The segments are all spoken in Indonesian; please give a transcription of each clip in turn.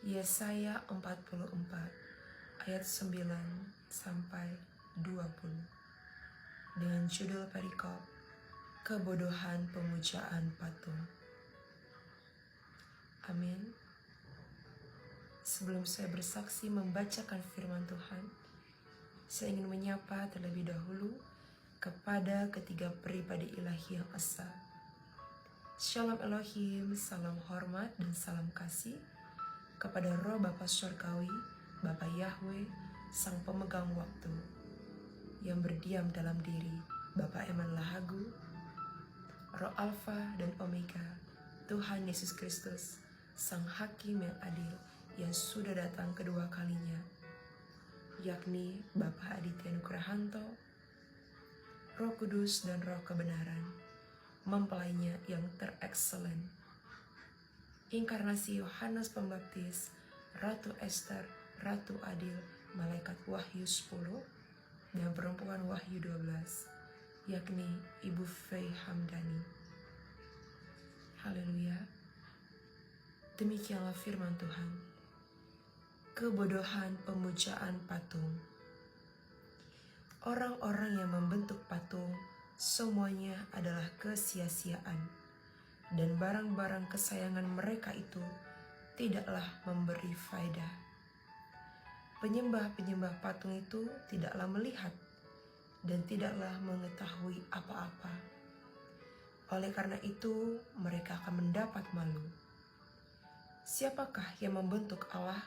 Yesaya 44 ayat 9 sampai 20 dengan judul perikop kebodohan pemujaan patung. Amin. Sebelum saya bersaksi membacakan firman Tuhan, saya ingin menyapa terlebih dahulu kepada ketiga pribadi ilahi yang esa. Shalom Elohim, salam hormat dan salam kasih kepada Roh Bapa Surgawi, Bapa Yahweh, Sang Pemegang Waktu, yang berdiam dalam diri Bapa Eman Lahagu, Roh Alfa dan Omega, Tuhan Yesus Kristus, Sang Hakim yang adil, yang sudah datang kedua kalinya, yakni Bapa Aditya Nugrahanto, Roh Kudus dan Roh Kebenaran, mempelainya yang terekselen, Inkarnasi Yohanes Pembaptis, Ratu Esther, Ratu Adil, Malaikat Wahyu 10, dan Perempuan Wahyu 12, yakni Ibu Fei Hamdani. Haleluya. Demikianlah firman Tuhan. Kebodohan pemujaan patung. Orang-orang yang membentuk patung semuanya adalah kesia-siaan, dan barang-barang kesayangan mereka itu tidaklah memberi faedah. Penyembah-penyembah patung itu tidaklah melihat dan tidaklah mengetahui apa-apa. Oleh karena itu, mereka akan mendapat malu. Siapakah yang membentuk Allah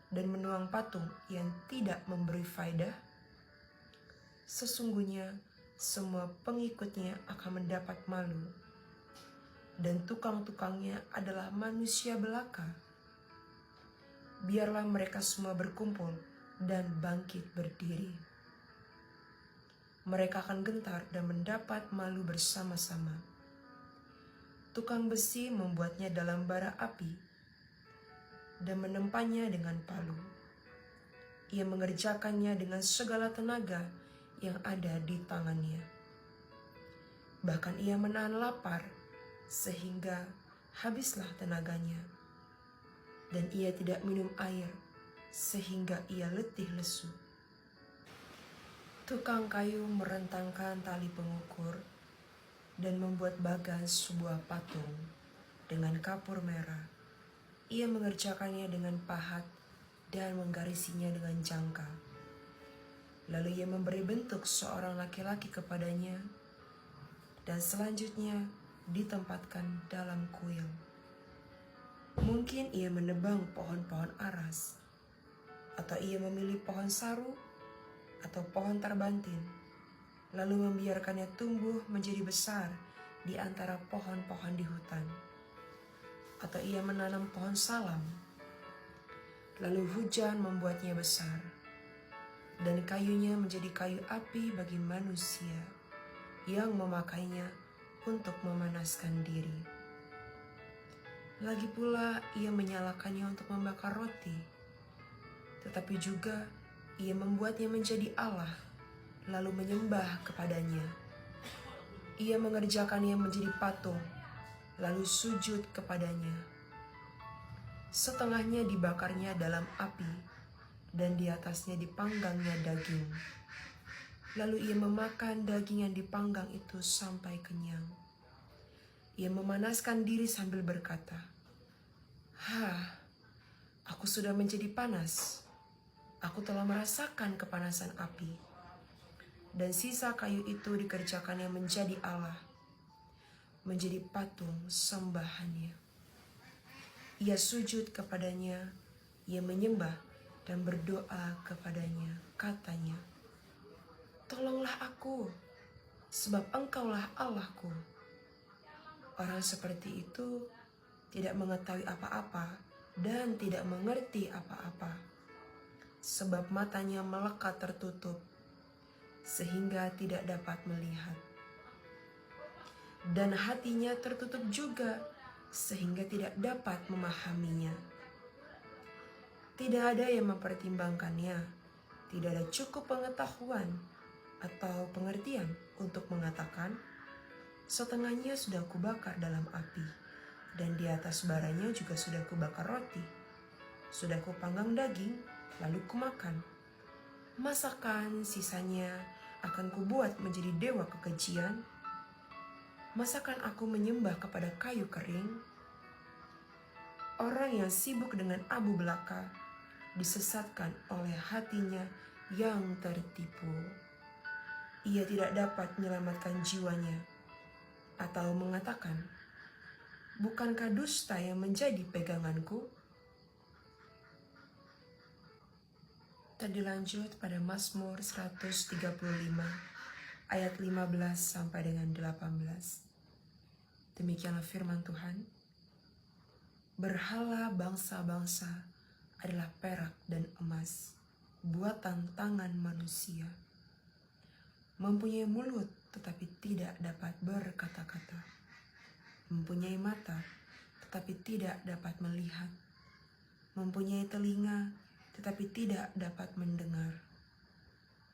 dan menuang patung yang tidak memberi faedah? Sesungguhnya, semua pengikutnya akan mendapat malu, dan tukang-tukangnya adalah manusia belaka. Biarlah mereka semua berkumpul dan bangkit berdiri. Mereka akan gentar dan mendapat malu bersama-sama. Tukang besi membuatnya dalam bara api dan menempanya dengan palu. Ia mengerjakannya dengan segala tenaga yang ada di tangannya. Bahkan ia menahan lapar sehingga habislah tenaganya, dan ia tidak minum air sehingga ia letih lesu. Tukang kayu merentangkan tali pengukur dan membuat bagan sebuah patung dengan kapur merah. Ia mengerjakannya dengan pahat dan menggarisinya dengan jangka. Lalu ia memberi bentuk seorang laki-laki kepadanya, dan selanjutnya ditempatkan dalam kuil. Mungkin ia menebang pohon-pohon aras, atau ia memilih pohon saru atau pohon terbantin, lalu membiarkannya tumbuh menjadi besar di antara pohon-pohon di hutan. Atau ia menanam pohon salam, lalu hujan membuatnya besar, dan kayunya menjadi kayu api bagi manusia yang memakainya untuk memanaskan diri. Lagi pula ia menyalakannya untuk membakar roti, tetapi juga ia membuatnya menjadi Allah, lalu menyembah kepadanya. Ia mengerjakannya menjadi patung, lalu sujud kepadanya. Setengahnya dibakarnya dalam api, dan di atasnya dipanggangnya daging. Lalu ia memakan daging yang dipanggang itu sampai kenyang. Ia memanaskan diri sambil berkata, aku sudah menjadi panas. Aku telah merasakan kepanasan api. Dan sisa kayu itu dikerjakannya menjadi Allah, menjadi patung sembahannya. Ia sujud kepadanya, ia menyembah dan berdoa kepadanya. Katanya, tolonglah aku, sebab engkaulah Allahku. Orang seperti itu tidak mengetahui apa-apa dan tidak mengerti apa-apa, sebab matanya melekat tertutup, sehingga tidak dapat melihat. Dan hatinya tertutup juga, sehingga tidak dapat memahaminya. Tidak ada yang mempertimbangkannya, tidak ada cukup pengetahuan atau pengertian untuk mengatakan, setengahnya sudah kubakar dalam api, dan di atas baranya juga sudah kubakar roti. sudah kupanggang daging, lalu kumakan. Masakan sisanya akan kubuat menjadi dewa kekejian? Masakan aku menyembah kepada kayu kering? Orang yang sibuk dengan abu belaka disesatkan oleh hatinya yang tertipu. Ia tidak dapat menyelamatkan jiwanya, atau mengatakan, bukankah dusta yang menjadi peganganku? Tadi lanjut pada Mazmur 135 ayat 15 sampai dengan 18. Demikianlah firman Tuhan. Berhala bangsa-bangsa adalah perak dan emas, buatan tangan manusia. Mempunyai mulut tetapi tidak dapat berkata-kata. Mempunyai mata tetapi tidak dapat melihat. Mempunyai telinga tetapi tidak dapat mendengar.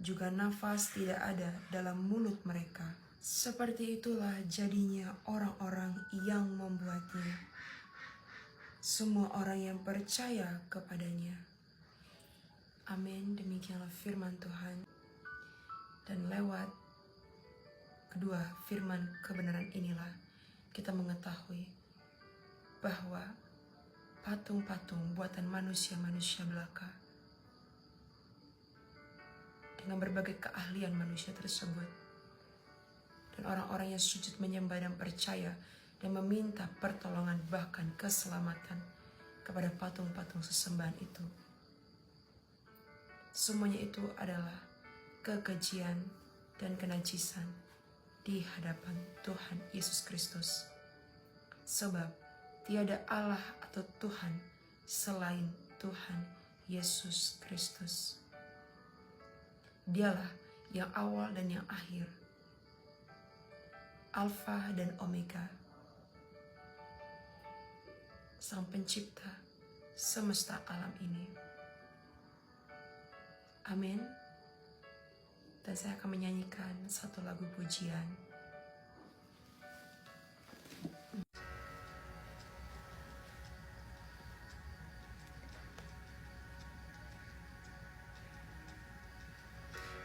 Juga nafas tidak ada dalam mulut mereka. Seperti itulah jadinya orang-orang yang membuatnya. Semua orang yang percaya kepadanya. Amin. Demikianlah firman Tuhan. Dan lewat kedua firman kebenaran inilah kita mengetahui bahwa patung-patung buatan manusia-manusia belaka dengan berbagai keahlian manusia tersebut, dan orang-orang yang sujud menyembah dan percaya dan meminta pertolongan bahkan keselamatan kepada patung-patung sesembahan itu, semuanya itu adalah kekejian dan kenajisan di hadapan Tuhan Yesus Kristus. Sebab tiada Allah atau Tuhan selain Tuhan Yesus Kristus. Dialah yang awal dan yang akhir, Alfa dan Omega, Sang Pencipta semesta alam ini. Amin. Dan saya akan menyanyikan satu lagu pujian.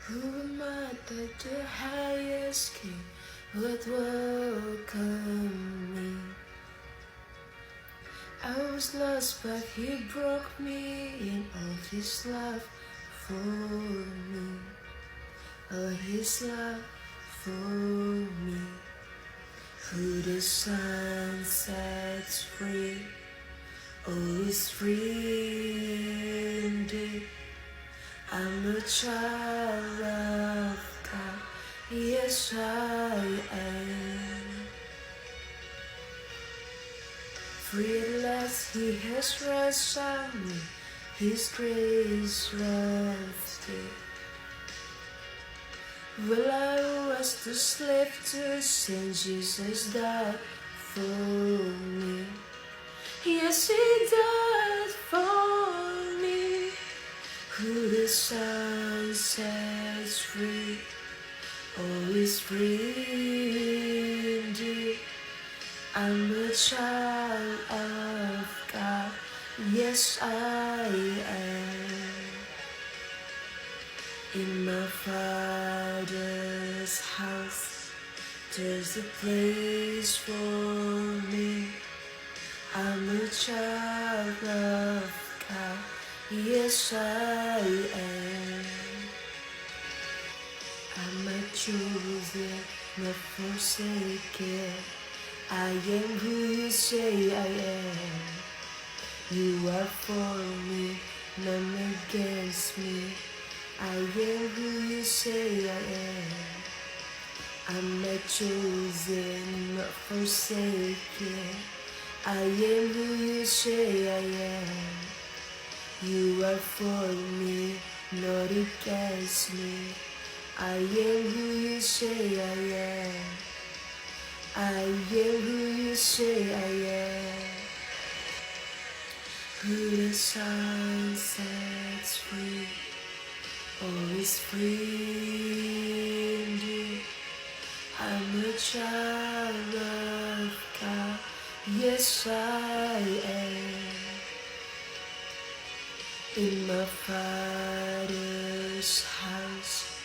Who am I that the highest King would welcome me? I was lost but He broke me in all His love for me. All His love for me. Who the Son sets free, all is free indeed. I'm a child of God, yes I am. Free at last He has ransomed me, His grace runs deep. Well, I was the slave to sin, Jesus died for me. Yes, He died for me. Who the Son sets free, all is free indeed. I'm a child of God, yes I am. In my Father's house, there's a place for me. I'm a child of God, yes I am. I'm a chosen, not forsaken. I am who you say I am. You are for me, none against me. I am who you say I am. I'm not chosen, not forsaken. I am who you say I am. You are for me, not against me. I am who you say I am. I am who you say I am. Who the Son sets free, all is free indeed. I'm a child of God, yes I am. In my Father's house,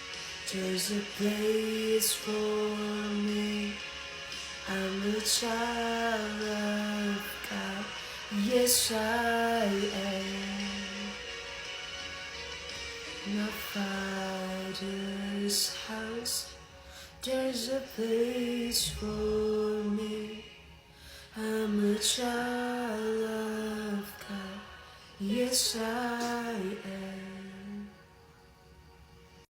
there's a place for me. I'm a child of God. Yes, I am. In my Father's house, there's a place for me. I'm a child of God. Yes, I